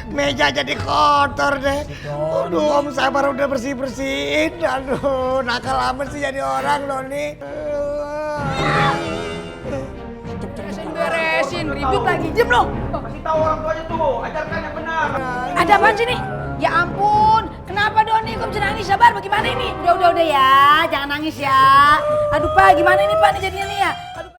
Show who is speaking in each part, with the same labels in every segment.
Speaker 1: Meja jadi kotor deh. Aduh, Om Sabar udah bersih-bersihin. Aduh, nakal amat sih jadi orang loh nih.
Speaker 2: Beresin, ribut lagi. Jem lo.
Speaker 3: Kasih tahu orang tuanya tuh, ajarkan yang benar.
Speaker 2: Ada apaan sih nih? Ya ampun, kenapa Doni? Kok bisa nangis? Sabar, bagaimana ini? Udah ya, jangan nangis ya. Aduh Pak, gimana ini Pak nih jadinya nih ya? Aduh.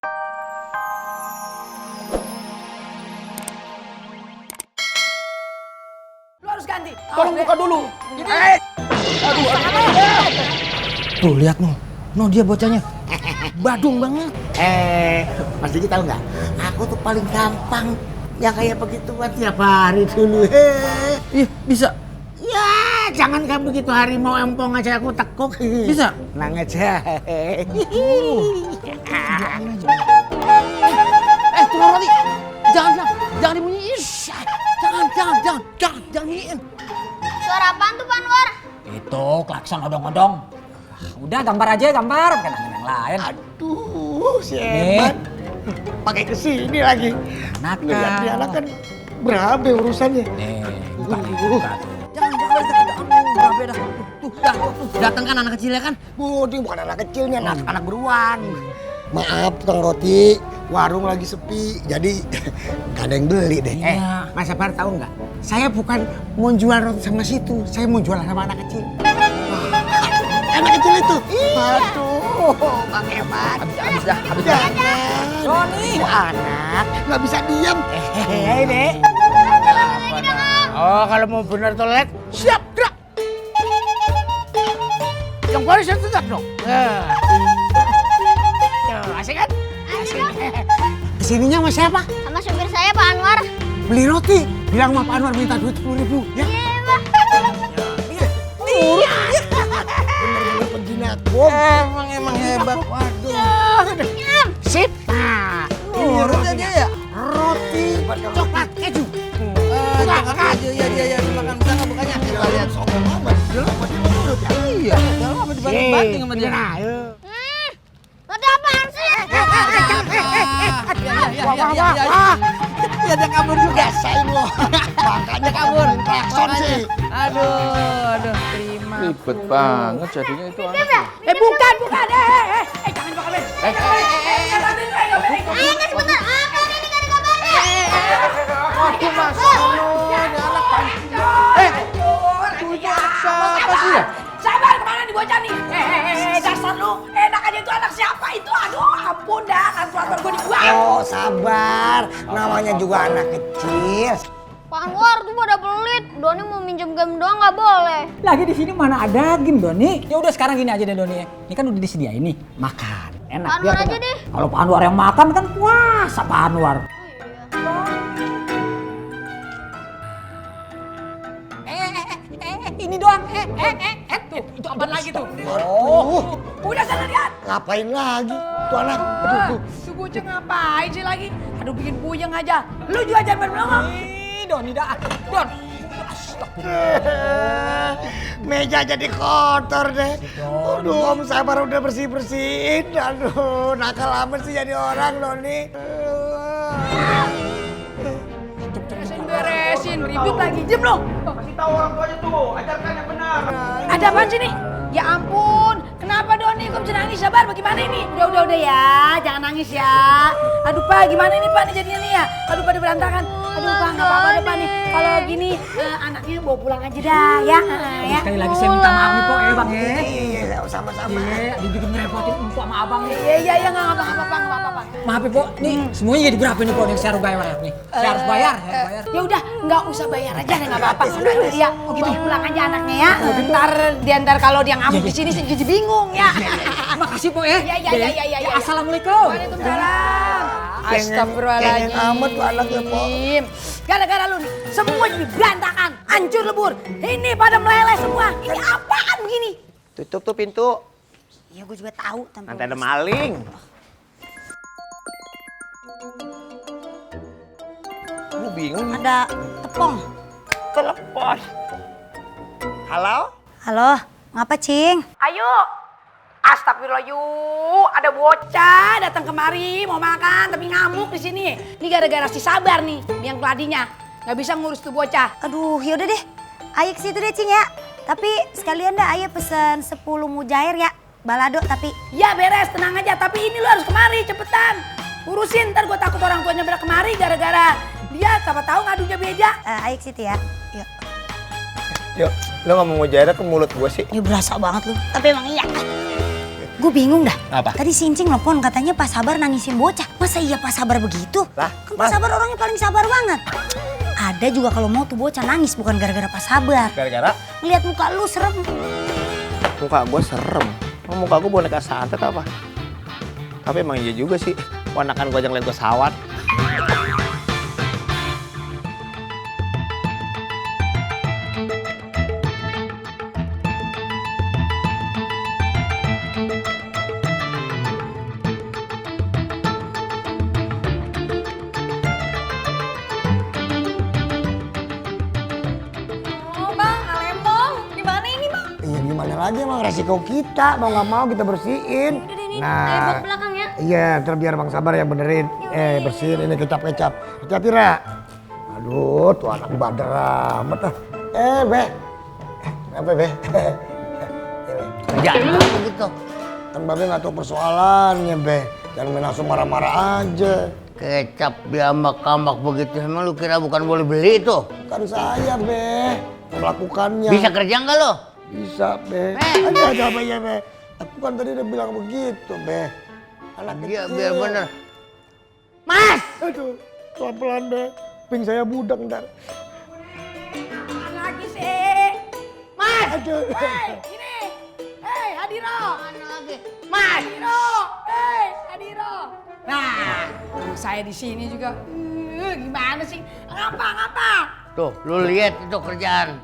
Speaker 2: Lu harus ganti.
Speaker 3: Tolong buka dulu.
Speaker 4: Tuh lihat no dia bocahnya badung banget.
Speaker 1: Mas Diki tahu nggak? Aku tuh paling gampang yang kayak begituan tiap hari dulu.
Speaker 4: Ih bisa.
Speaker 1: Ya, jangan kayak begitu harimau empong aja aku tekuk.
Speaker 4: Bisa?
Speaker 1: Tenang aja.
Speaker 4: Tukang roti. Jangan dibunyiin. Jangan bunyiin.
Speaker 5: Suara apaan tuh, Pak Anwar?
Speaker 6: Itu klakson odong-odong. Udah gambar aja gambar, bukan angin yang lain.
Speaker 1: Aduh, si hebat. Pakai kesini lagi.
Speaker 6: Nakal.
Speaker 1: Lihat dia anak kan berabe urusannya.
Speaker 6: Nih, buka nih, buka tuh.
Speaker 4: Jangan berabe dah. Tuh, datang kan anak kecil ya kan?
Speaker 1: Budi bukan anak kecilnya, anak beruang. Maaf, Tukang Roti, warung lagi sepi, jadi gak ada yang beli deh. Mas Sabar tahu nggak? Saya bukan mau jual roti sama situ, saya mau jual sama anak kecil. Anak kecil itu? Aduh, Bang Hebat.
Speaker 4: Habis dah.
Speaker 1: Doni, anak nggak bisa diam. Hei, Dek. Oh, kalau mau bener toilet, siap gerak. Yang paling saya tegak dong. Asik kan? Asik. Kesininya sama siapa?
Speaker 5: Sama supir saya, Pak Anwar.
Speaker 1: Beli roti. Bilang sama Pak Anwar minta duit 10.000. Ya?
Speaker 5: Iya, Pak.
Speaker 1: Iya. Bener-bener penjinak.
Speaker 4: Emang hebat. Waduh.
Speaker 1: Sip. Nah, ini
Speaker 4: Nurut
Speaker 1: rotinya.
Speaker 4: aja ya?
Speaker 1: Roti coklat keju.
Speaker 4: Jangan aja ya silakan buka bukanya. Kita lihat.
Speaker 1: Sombong amat. Jelas pasti menurut ya.
Speaker 4: Iya, kalau apa dibanding-banding sama dia.
Speaker 1: Ayo.
Speaker 5: Roti apaan sih?
Speaker 4: Ya dia kabur juga.
Speaker 1: Rasain lo. Makanya kabur. Klakson sih.
Speaker 4: Aduh, terima.
Speaker 3: Ribet banget jadinya itu anak.
Speaker 2: Bukan. Jangan bawa kabel.
Speaker 5: Ayo, nggak sebentar. Kalau ini nggak ada kabarnya.
Speaker 4: Aduh mas, ini anak siapa sih ya?
Speaker 2: Sabar, kemana nih bocah nih? Dasar lu, enak aja itu anak siapa itu? Aduh, ampun dah, kalkulator gue dibuang.
Speaker 1: Oh, sabar. Namanya juga anak kecil.
Speaker 5: Pak Anwar tuh pada pelit. Doni mau minjem game doang nggak boleh.
Speaker 6: Lagi di sini mana ada game Doni? Ya udah sekarang gini aja deh Doni. Ini kan udah disediain nih, makan. Enak.
Speaker 5: Pak Anwar
Speaker 6: biar
Speaker 5: aja
Speaker 6: tenang.
Speaker 5: deh.
Speaker 6: Kalau Pak Anwar yang makan kan puasa Pak Anwar. Ini doang. Tuh, itu apa lagi tuh?
Speaker 1: Oh,
Speaker 2: Udah sana lihat.
Speaker 1: ngapain lagi tuh anak? Aduh.
Speaker 2: Si bocah ngapain sih lagi? Aduh, bikin puyeng aja. Lu juga jangan bermelongok.
Speaker 6: Ih, Doni dah. Don.
Speaker 1: Meja jadi kotor deh. Aduh, Om Sabar udah bersih-bersihin. Aduh, nakal amat sih jadi orang loh nih.
Speaker 2: Beresin, ribut lagi. Jem lo.
Speaker 3: Kasih tahu orang tuanya tuh, ajarkan yang benar.
Speaker 2: Ada apaan sih nih? Ya ampun, kenapa Doni? Kok bisa nangis? Sabar, bagaimana ini? Udah ya, jangan nangis ya. Aduh Pak, gimana ini Pak nih jadinya nih ya? Aduh pada berantakan. Aduh Pak, nggak apa-apa deh Pak nih. Kalau gini, anaknya bawa pulang aja dah ya. Ya.
Speaker 6: Sekali lagi saya minta maaf nih Pok ya Bang ya.
Speaker 1: Iya, sama-sama.
Speaker 6: Iya, dibikin ngerepotin Empok sama Abang nih.
Speaker 2: Iya, nggak apa-apa.
Speaker 6: Maaf ya Pok, nih semuanya jadi berapa nih Pok yang saya harus bayar nih? Saya harus bayar.
Speaker 2: Ya udah, nggak usah bayar aja deh, nggak apa-apa. Iya, gitu pulang aja anaknya ya. Ntar kalau dia ngamuk di sini jadi bingung ya.
Speaker 6: Makasih Pok ya.
Speaker 2: Iya.
Speaker 6: Assalamualaikum.
Speaker 2: Waalaikumsalam. Astagfirullahaladzim.
Speaker 1: Cengeng amat tuh anaknya, Po.
Speaker 2: Gara-gara lu nih, semua jadi berantakan, hancur lebur. Ini pada meleleh semua. Ini apaan begini?
Speaker 3: Tutup tuh pintu.
Speaker 2: Ya gue juga tahu.
Speaker 3: Nanti ada maling. Lu bingung nih.
Speaker 7: Ada tepung.
Speaker 3: Telepon. Halo?
Speaker 7: Halo, ngapa Cing?
Speaker 2: Ayo, Astagfirullah yuk, ada bocah datang kemari mau makan tapi ngamuk di sini. Ini gara-gara si Sabar nih, yang keladinya nggak bisa ngurus tuh bocah.
Speaker 7: Aduh, yaudah deh. Ayo ke situ deh, Cing ya. Tapi sekalian dah Ayo pesen 10 mujair ya. Balado tapi.
Speaker 2: Ya beres, tenang aja. Tapi ini lo harus kemari, cepetan. Urusin, ntar gue takut orang tuanya pada kemari gara-gara dia siapa tahu ngadunya beja.
Speaker 7: Ayo ke situ ya. Yuk.
Speaker 3: Yuk, lo ngomong mujairah ke mulut gue sih.
Speaker 7: Ini berasa banget lu. Tapi emang iya. Gue bingung dah.
Speaker 3: Apa?
Speaker 7: Tadi si Incing nelfon katanya Pak Sabar nangisin bocah. Masa iya Pak Sabar begitu?
Speaker 3: Lah,
Speaker 7: kan Pak Sabar orangnya paling sabar banget. Ada juga kalau mau tuh bocah nangis bukan gara-gara Pak Sabar.
Speaker 3: Gara-gara
Speaker 7: Ngeliat muka lu serem.
Speaker 3: muka gue serem. Emang muka gue boneka santet apa? Tapi emang iya juga sih. Ponakan gue aja ngeliat gue sawat.
Speaker 1: Iya gimana lagi emang resiko kita, mau nggak mau kita bersihin. Nah,
Speaker 5: belakang ya.
Speaker 1: iya ntar biar Bang Sabar yang benerin. Bersihin ini kecap-kecap. Hati-hati Ra. Aduh tuh anak bader amat ah. Be. Apa Be?
Speaker 4: Jangan begitu.
Speaker 1: Kan Babe nggak tahu persoalannya Be. Jangan main langsung marah-marah aja.
Speaker 4: Kecap diambak-ambak begitu. Emang lu kira bukan boleh beli itu?
Speaker 1: Kan saya Be melakukannya.
Speaker 4: Bisa kerja nggak lo?
Speaker 1: Bisa Be. Ada apa ya Be? Aku kan tadi udah bilang begitu Be. Anak
Speaker 4: Iya
Speaker 1: kecil.
Speaker 4: biar bener. Mas!
Speaker 1: Aduh, pelan-pelan Be. Ping saya budak ntar.
Speaker 2: Lagi sih.
Speaker 1: Mas! Aduh.
Speaker 2: Hei, ini. Hei, Hadiro.
Speaker 5: Mana lagi?
Speaker 2: Mas. Hadiro. Hei, Hadiro. Nah, saya di sini juga. Gimana sih? Ngapa?
Speaker 4: Tuh, lu lihat itu kerjaan.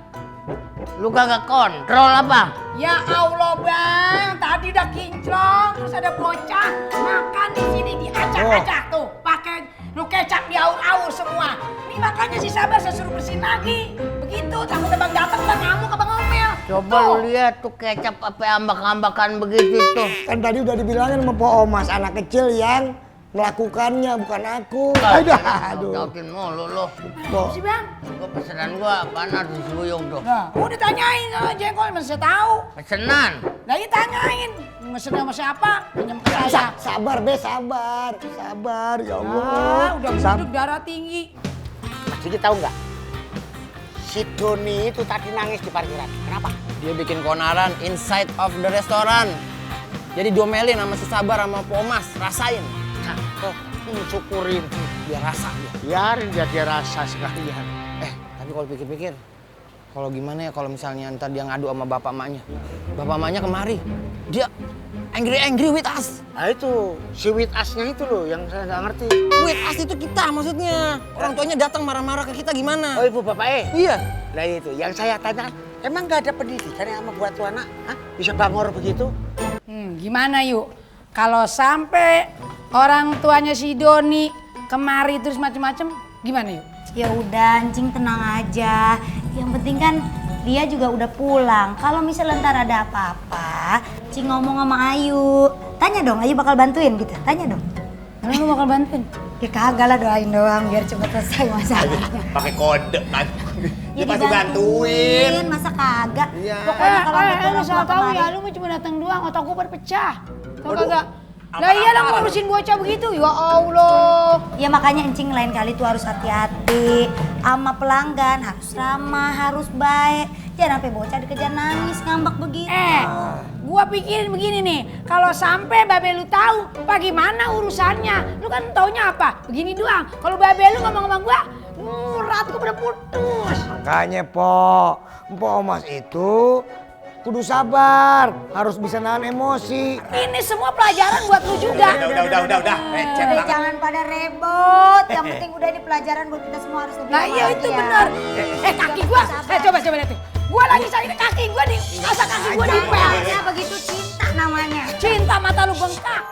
Speaker 4: Lu kagak kontrol apa?
Speaker 2: Ya Allah bang, tadi udah kinclong, terus ada bocah makan di sini diacak-acak tuh, pakai lu kecap diaur-aur semua. Ini makanya si Sabar saya suruh bersihin lagi. Begitu, takut bang datang bang ngamuk ke bang Omel.
Speaker 4: Coba lu lihat tuh kecap apa ambak-ambakan begitu tuh.
Speaker 1: Kan tadi udah dibilangin sama Po Omas, anak kecil yang melakukannya bukan aku. Aduh.
Speaker 4: Tautin mulu lu.
Speaker 1: Po.
Speaker 2: Si bang,
Speaker 4: Gua pesanan gua apaan harus buyung tuh.
Speaker 2: nah, udah tanyain sama Jengkol, masih tahu.
Speaker 4: Pesenan.
Speaker 2: Lagi tanyain, mesen sama siapa? Pinjam ke saya.
Speaker 1: Sabar Be, sabar. Sabar, ya
Speaker 2: Ah,
Speaker 1: Allah.
Speaker 2: udah buduk darah tinggi.
Speaker 1: Jadi tahu nggak? Si Doni itu tadi nangis di parkiran. Kenapa?
Speaker 6: Dia bikin konaran inside of the restaurant. Jadi diomelin sama si Sabar sama Pomas, rasain.
Speaker 1: Kok syukurin
Speaker 6: Biar rasa dia.
Speaker 1: biarin dia rasa sekalian.
Speaker 6: Tapi kalau pikir-pikir, kalau gimana ya kalau misalnya ntar dia ngadu sama bapak emaknya. Bapak emaknya kemari, dia angry with us.
Speaker 1: Nah itu, si with us-nya itu loh yang saya nggak ngerti.
Speaker 6: With us itu kita maksudnya. Orang tuanya datang marah-marah ke kita gimana?
Speaker 1: Oh ibu bapak
Speaker 6: Iya.
Speaker 1: Nah itu, yang saya tanya, emang nggak ada pendidikan yang sama buat tuh anak? Hah? Bisa bangor begitu?
Speaker 2: Gimana yuk? Kalau sampai orang tuanya si Doni kemari terus macem-macem, gimana yuk?
Speaker 7: Ya udah, Cing tenang aja. Yang penting kan dia juga udah pulang. Kalau misalnya ntar ada apa-apa, Cing ngomong sama Ayu. Tanya dong, Ayu bakal bantuin gitu. Tanya dong.
Speaker 2: Karena lu bakal bantuin.
Speaker 7: Ya kagak lah, doain doang biar cepet selesai masalahnya.
Speaker 3: Pakai kode kan.
Speaker 7: Ya
Speaker 3: Dia pasti bantuin.
Speaker 7: masa kagak?
Speaker 3: Iya.
Speaker 7: Pokoknya kalau betul
Speaker 2: lu salah tahu ya, lu mah cuma datang doang, otak gua pada pecah. Tau kagak? Lah iyalah ngurusin bocah begitu, ya Allah.
Speaker 7: Ya makanya Encing lain kali tuh harus hati-hati sama pelanggan, harus ramah, harus baik. Jangan sampai bocah dikejar nangis, ngambek begitu.
Speaker 2: Gua pikirin begini nih, kalau sampai babe lu tahu, bagaimana urusannya? Lu kan taunya apa? Begini doang. Kalau babe lu ngomong sama gua, urat gua pada putus.
Speaker 1: Makanya Po Omas itu kudu sabar, harus bisa nahan emosi.
Speaker 2: Ini semua pelajaran buat lu juga.
Speaker 3: Udah. Recet
Speaker 7: Udah
Speaker 3: banget.
Speaker 7: jangan pada rebot, yang penting udah ini pelajaran buat kita semua harus lebih
Speaker 2: Nah
Speaker 7: ramah
Speaker 2: iya
Speaker 7: lagi
Speaker 2: itu
Speaker 7: ya.
Speaker 2: benar. Kaki gua, coba lihat tuh. Gua lagi cari kaki gua nih, masa kaki gua dipel.
Speaker 7: Ya begitu cinta namanya.
Speaker 2: Cinta mata lu bengkak.